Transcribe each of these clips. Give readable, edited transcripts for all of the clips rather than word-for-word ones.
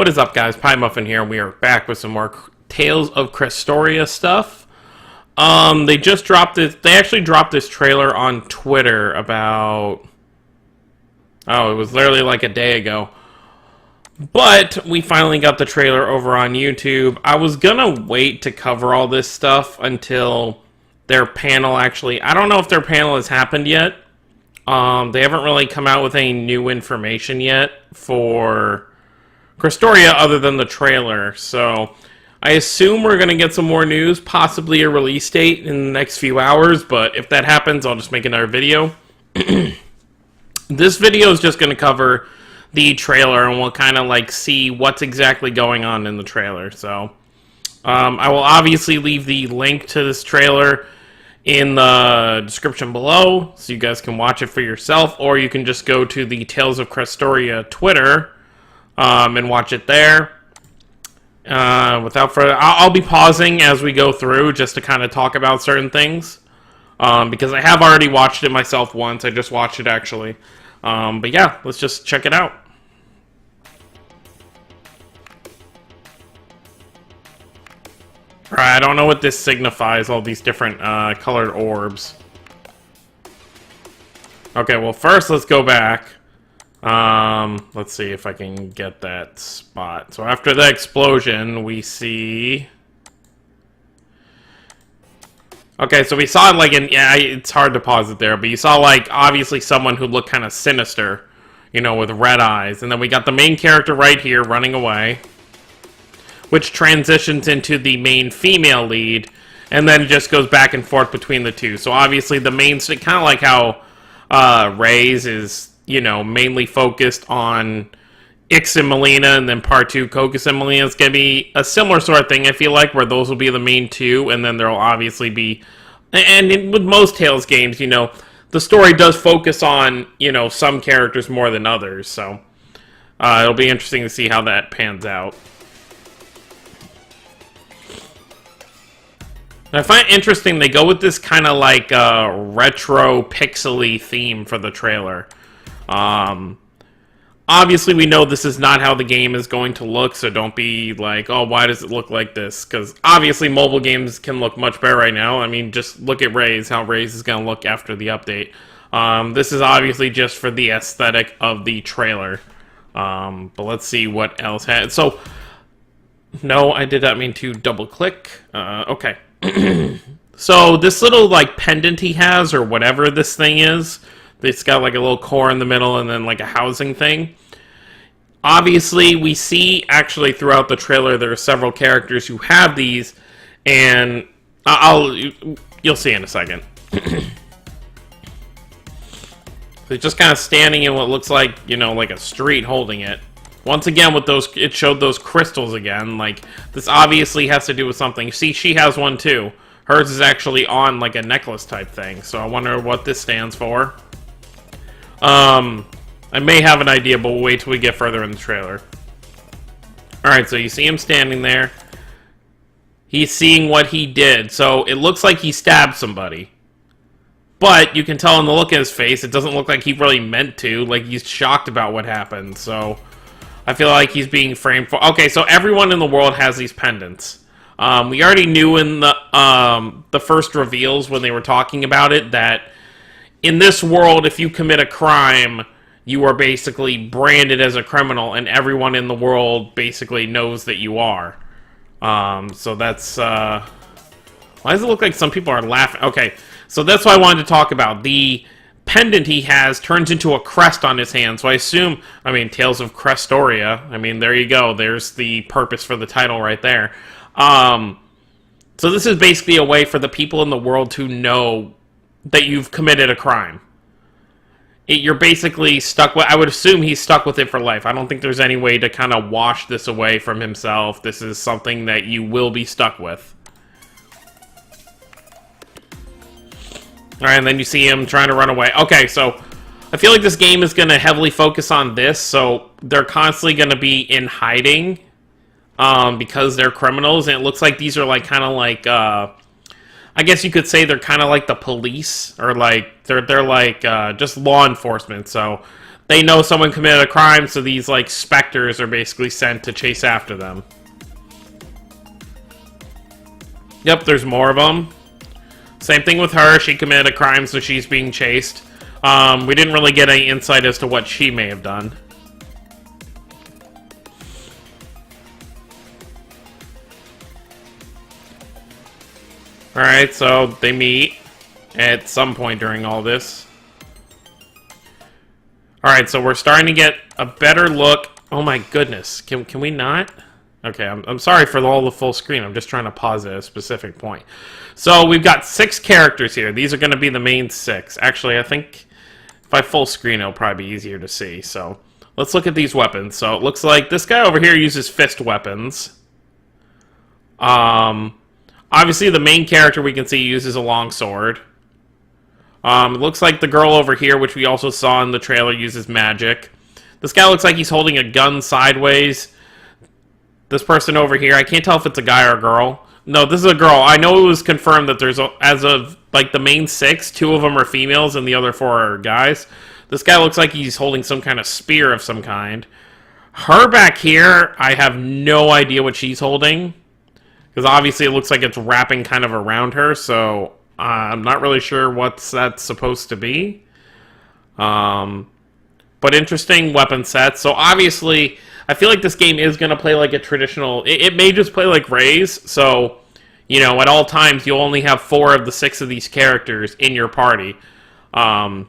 What is up, guys? Pie Muffin here, and we are back with some more Tales of Crestoria stuff. They just dropped it. They actually dropped this trailer on Twitter about... Oh, it was literally like a day ago. But we finally got the trailer over on YouTube. I was gonna wait to cover all this stuff until their panel actually... I don't know if their panel has happened yet. They haven't really come out with any new information yet for Crestoria other than the trailer, so I assume we're going to get some more news, possibly a release date in the next few hours, but if that happens, I'll just make another video. This video is just going to cover the trailer, and we'll kind of like see what's exactly going on in the trailer, so I will obviously leave the link to this trailer in the description below, so you guys can watch it for yourself, or you can just go to the Tales of Crestoria Twitter and watch it there. Without further, I'll be pausing as we go through just to kind of talk about certain things, because I have already watched it myself once. I just watched it actually, but yeah, let's just check it out. Alright, I don't know what this signifies, all these different colored orbs. Okay, well first let's go back. Let's see if I can get that spot. So after the explosion, we see... Okay, so we saw like in... Yeah, it's hard to pause it there, but you saw like obviously someone who looked kind of sinister, you know, with red eyes. And then we got the main character right here running away, which transitions into the main female lead, and then it just goes back and forth between the two. So obviously the main... Kind of like how Ray's is... you know, mainly focused on Ix and Melina, and then part 2, Cocos and Melina. It's going to be a similar sort of thing, I feel like, where those will be the main two, and then there'll obviously be... And with most Tales games, you know, the story does focus on, you know, some characters more than others, so it'll be interesting to see how that pans out. I find it interesting they go with this kind of like retro pixely theme for the trailer. Obviously we know this is not how the game is going to look, so don't be like, oh, why does it look like this? Because obviously mobile games can look much better right now. I mean, just look at Ray's, how Ray's is going to look after the update. This is obviously just for the aesthetic of the trailer. But let's see what else had. So, no, I did not mean to double click. Okay. So this little like pendant he has, or whatever this thing is, it's got like a little core in the middle and then like a housing thing. Obviously, we see actually throughout the trailer there are several characters who have these, and you'll see in a second. They're just kind of standing in what looks like, you know, like a street holding it. Once again, with those, it showed those crystals again. Like, this obviously has to do with something. See, she has one too. Hers is actually on like a necklace type thing, so I wonder what this stands for. I may have an idea, but we'll wait till we get further in the trailer. Alright, so you see him standing there. He's seeing what he did. So it looks like he stabbed somebody. But you can tell in the look at his face, it doesn't look like he really meant to. Like, he's shocked about what happened. So I feel like he's being framed for... Okay, so everyone in the world has these pendants. We already knew in the first reveals when they were talking about it that in this world, if you commit a crime, you are basically branded as a criminal, and everyone in the world basically knows that you are. So that's... Why does it look like some people are laughing? Okay, so that's what I wanted to talk about. The pendant he has turns into a crest on his hand, so I assume... I mean, Tales of Crestoria. I mean, there you go. There's the purpose for the title right there. So this is basically a way for the people in the world to know that you've committed a crime. You're basically stuck with... I would assume he's stuck with it for life. I don't think there's any way to kind of wash this away from himself. This is something that you will be stuck with. Alright, and then you see him trying to run away. Okay, so I feel like this game is going to heavily focus on this, so they're constantly going to be in hiding because they're criminals, and it looks like these are like kind of like... I guess you could say they're kind of like the police, or like they're like just law enforcement. So they know someone committed a crime, so these, like, specters are basically sent to chase after them. Yep, there's more of them. Same thing with her. She committed a crime, so she's being chased. We didn't really get any insight as to what she may have done. Alright, so they meet at some point during all this. Alright, so we're starting to get a better look. Oh my goodness. Can we not? Okay, I'm sorry for all the full screen. I'm just trying to pause at a specific point. So we've got 6 characters here. These are going to be the main 6. Actually, I think if I full screen, it'll probably be easier to see. So let's look at these weapons. So it looks like this guy over here uses fist weapons. Obviously, the main character we can see uses a longsword. It looks like the girl over here, which we also saw in the trailer, uses magic. This guy looks like he's holding a gun sideways. This person over here, I can't tell if it's a guy or a girl. No, this is a girl. I know it was confirmed that there's, as of, like, the main 6, 2 of them are females and the other 4 are guys. This guy looks like he's holding some kind of spear of some kind. Her back here, I have no idea what she's holding. Because obviously it looks like it's wrapping kind of around her, so I'm not really sure what that's supposed to be. But interesting weapon sets. So obviously, I feel like this game is going to play like a traditional... It may just play like Raze, so, you know, at all times you'll only have 4 of the 6 of these characters in your party. Because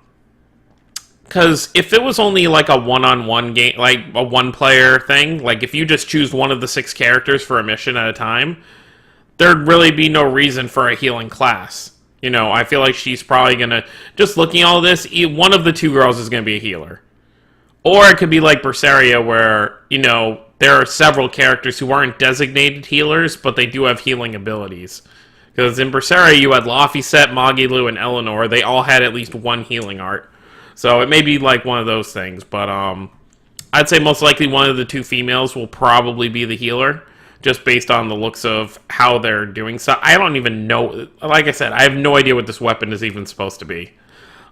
if it was only like a one-on-one game, like a one-player thing, like if you just choose one of the 6 characters for a mission at a time, there'd really be no reason for a healing class. You know, I feel like she's probably going to, just looking at all this, one of the 2 girls is going to be a healer. Or it could be like Crestoria, where, you know, there are several characters who aren't designated healers, but they do have healing abilities. Because in Crestoria, you had Laphicet, Magilu, and Eleanor. They all had at least one healing art. So it may be like one of those things, but I'd say most likely one of the 2 females will probably be the healer, just based on the looks of how they're doing so. I don't even know, like I said, I have no idea what this weapon is even supposed to be.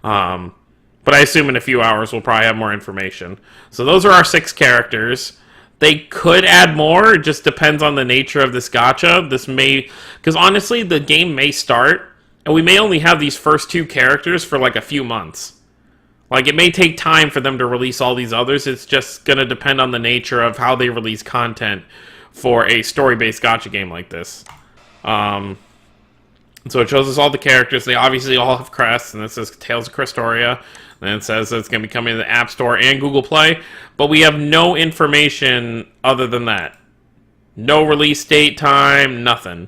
But I assume in a few hours we'll probably have more information. So those are our 6 characters. They could add more, it just depends on the nature of this gacha. This may, because honestly, the game may start, and we may only have these first 2 characters for like a few months. Like, it may take time for them to release all these others. It's just going to depend on the nature of how they release content for a story-based gacha game like this. So it shows us all the characters. They obviously all have crests, and it says Tales of Crestoria. And it says that it's going to be coming to the App Store and Google Play. But we have no information other than that. No release date, time, nothing.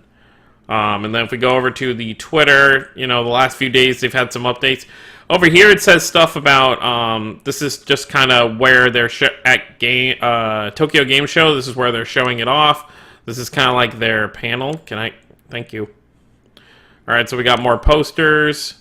And then if we go over to the Twitter, you know, the last few days they've had some updates. Over here it says stuff about, this is just kind of where they're at Tokyo Game Show. This is where they're showing it off. This is kind of like their panel. Thank you. Alright, so we got more posters.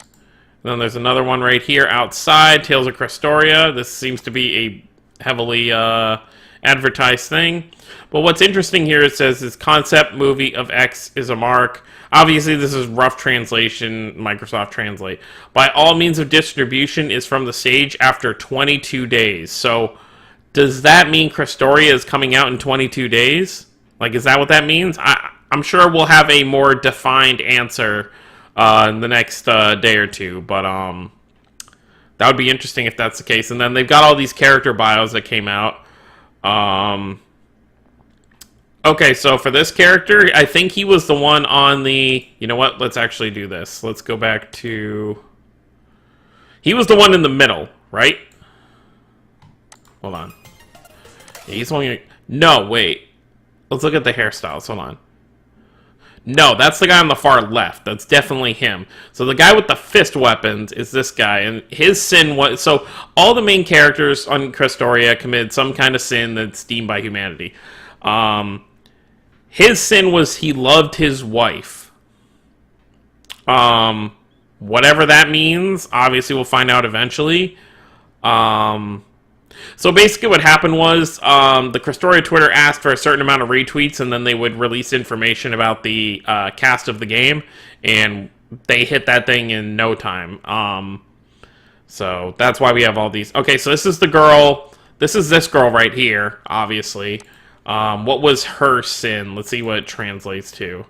And then there's another one right here outside, Tales of Crestoria. This seems to be a heavily advertised thing. But what's interesting here, it says this concept movie of X is a mark. Obviously, this is rough translation, Microsoft Translate. By all means of distribution is from the stage after 22 days. So, does that mean Crestoria is coming out in 22 days? Like, is that what that means? I'm sure we'll have a more defined answer in the next day or 2. But, that would be interesting if that's the case. And then they've got all these character bios that came out. Okay, so for this character, I think he was the one on the... You know what? Let's actually do this. Let's go back to... He was the one in the middle, right? Hold on. Yeah, he's only... No, wait. Let's look at the hairstyles. Hold on. No, that's the guy on the far left. That's definitely him. So the guy with the fist weapons is this guy, and his sin was... So all the main characters on Crestoria committed some kind of sin that's deemed by humanity. His sin was he loved his wife. Whatever that means, obviously we'll find out eventually. So basically what happened was, the Crestoria Twitter asked for a certain amount of retweets, and then they would release information about the cast of the game, and they hit that thing in no time. So that's why we have all these. Okay, so this is the girl. This is this girl right here, obviously. What was her sin? Let's see what it translates to.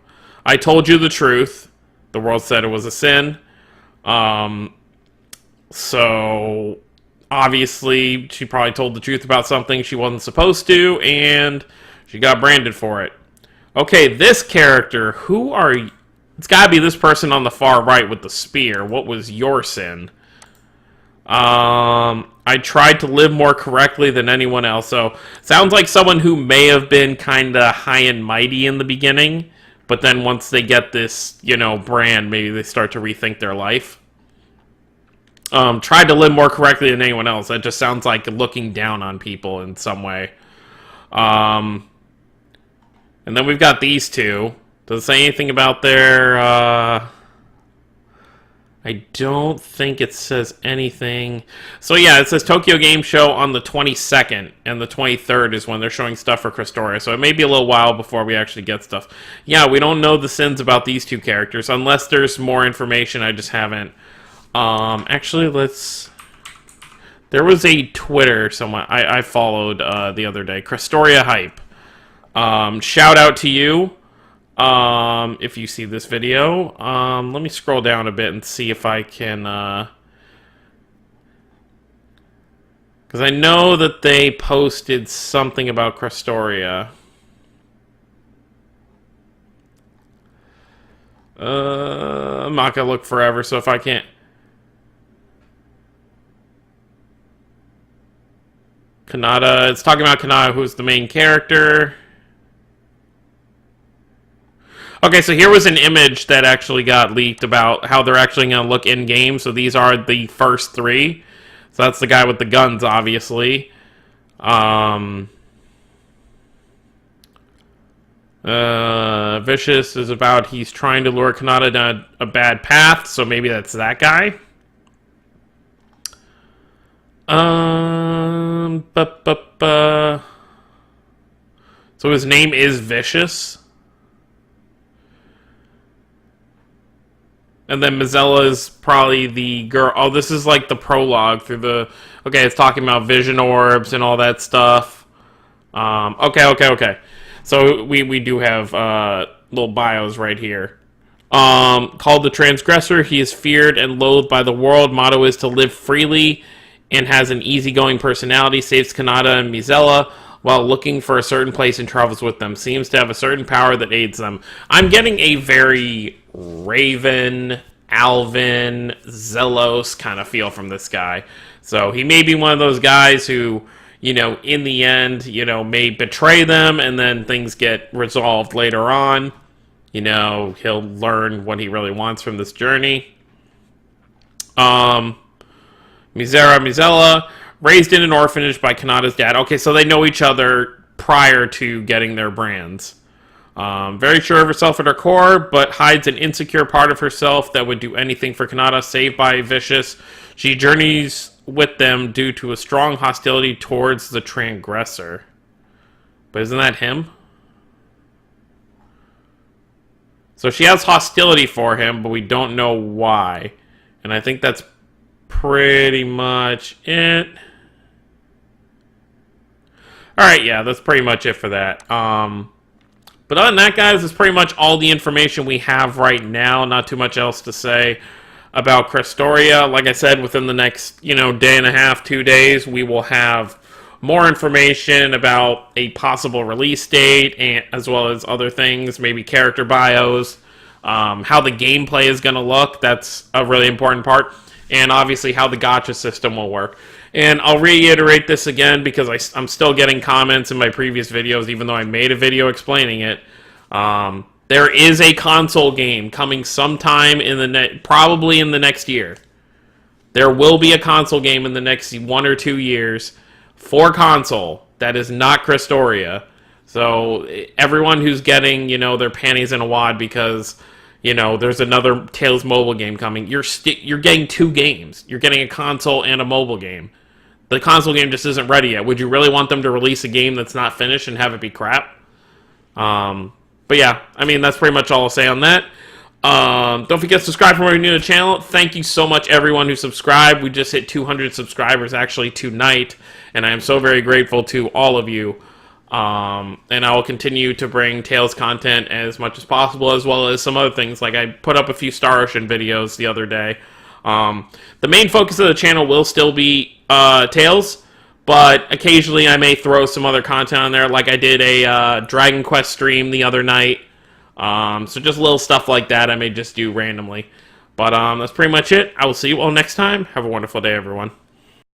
I told you the truth. The world said it was a sin. So obviously she probably told the truth about something she wasn't supposed to, and she got branded for it. Okay, this character, who are you? It's gotta be this person on the far right with the spear. What was your sin? I tried to live more correctly than anyone else. So, sounds like someone who may have been kind of high and mighty in the beginning, but then once they get this, you know, brand, maybe they start to rethink their life. Tried to live more correctly than anyone else. That just sounds like looking down on people in some way. And then we've got these two. Does it say anything about their, I don't think it says anything. So yeah, it says Tokyo Game Show on the 22nd, and the 23rd is when they're showing stuff for Crestoria. So it may be a little while before we actually get stuff. Yeah, we don't know the sins about these two characters, unless there's more information I just haven't. Actually, let's... There was a Twitter someone I followed the other day. Crestoria Hype. Shout out to you. If you see this video, let me scroll down a bit and see if I can, because I know that they posted something about Crestoria. I'm not gonna look forever, so if I can't... Kanata, it's talking about Kanata, who's the main character. Okay, so here was an image that actually got leaked about how they're actually going to look in-game. So these are the first three. So that's the guy with the guns, obviously. Vicious is about he's trying to lure Kanata down a bad path. So maybe that's that guy. So his name is Vicious. And then Mizella is probably the girl. Oh, this is like the prologue through the... Okay, it's talking about vision orbs and all that stuff. Okay. So we do have little bios right here. Called the Transgressor, he is feared and loathed by the world. Motto is to live freely and has an easygoing personality. Saves Kanata and Mizella while looking for a certain place and travels with them. Seems to have a certain power that aids them. I'm getting a very Raven, Alvin, Zelos kind of feel from this guy. So he may be one of those guys who, you know, in the end, you know, may betray them and then things get resolved later on. You know, he'll learn what he really wants from this journey. Mizella, raised in an orphanage by Kanata's dad. Okay, so they know each other prior to getting their brands. Very sure of herself at her core, but hides an insecure part of herself that would do anything for Kanata. Saved by Vicious, she journeys with them due to a strong hostility towards the Transgressor. But isn't that him? So she has hostility for him, but we don't know why. And I think that's pretty much it. Alright, yeah, that's pretty much it for that. But other than that, guys, that's pretty much all the information we have right now. Not too much else to say about Crestoria. Like I said, within the next, you know, day and a half, 2 days, we will have more information about a possible release date, and as well as other things, maybe character bios, how the gameplay is going to look. That's a really important part. And obviously how the gacha system will work. And I'll reiterate this again because I'm still getting comments in my previous videos, even though I made a video explaining it. There is a console game coming sometime in the probably in the next year. There will be a console game in the next 1 or 2 years for console that is not Crestoria. So everyone who's getting, you know, their panties in a wad because, you know, there's another Tales mobile game coming. You're getting 2 games. You're getting a console and a mobile game. The console game just isn't ready yet. Would you really want them to release a game that's not finished and have it be crap? But yeah, I mean, that's pretty much all I'll say on that. Don't forget to subscribe for more new to the channel. Thank you so much, everyone who subscribed. We just hit 200 subscribers actually tonight, and I am so very grateful to all of you. And I will continue to bring Tales content as much as possible, as well as some other things. Like I put up a few Star Ocean videos the other day. The main focus of the channel will still be Tales, but occasionally I may throw some other content on there, like I did a Dragon Quest stream the other night. So just little stuff like that I may just do randomly. But that's pretty much it. I will see you all next time. Have a wonderful day, everyone.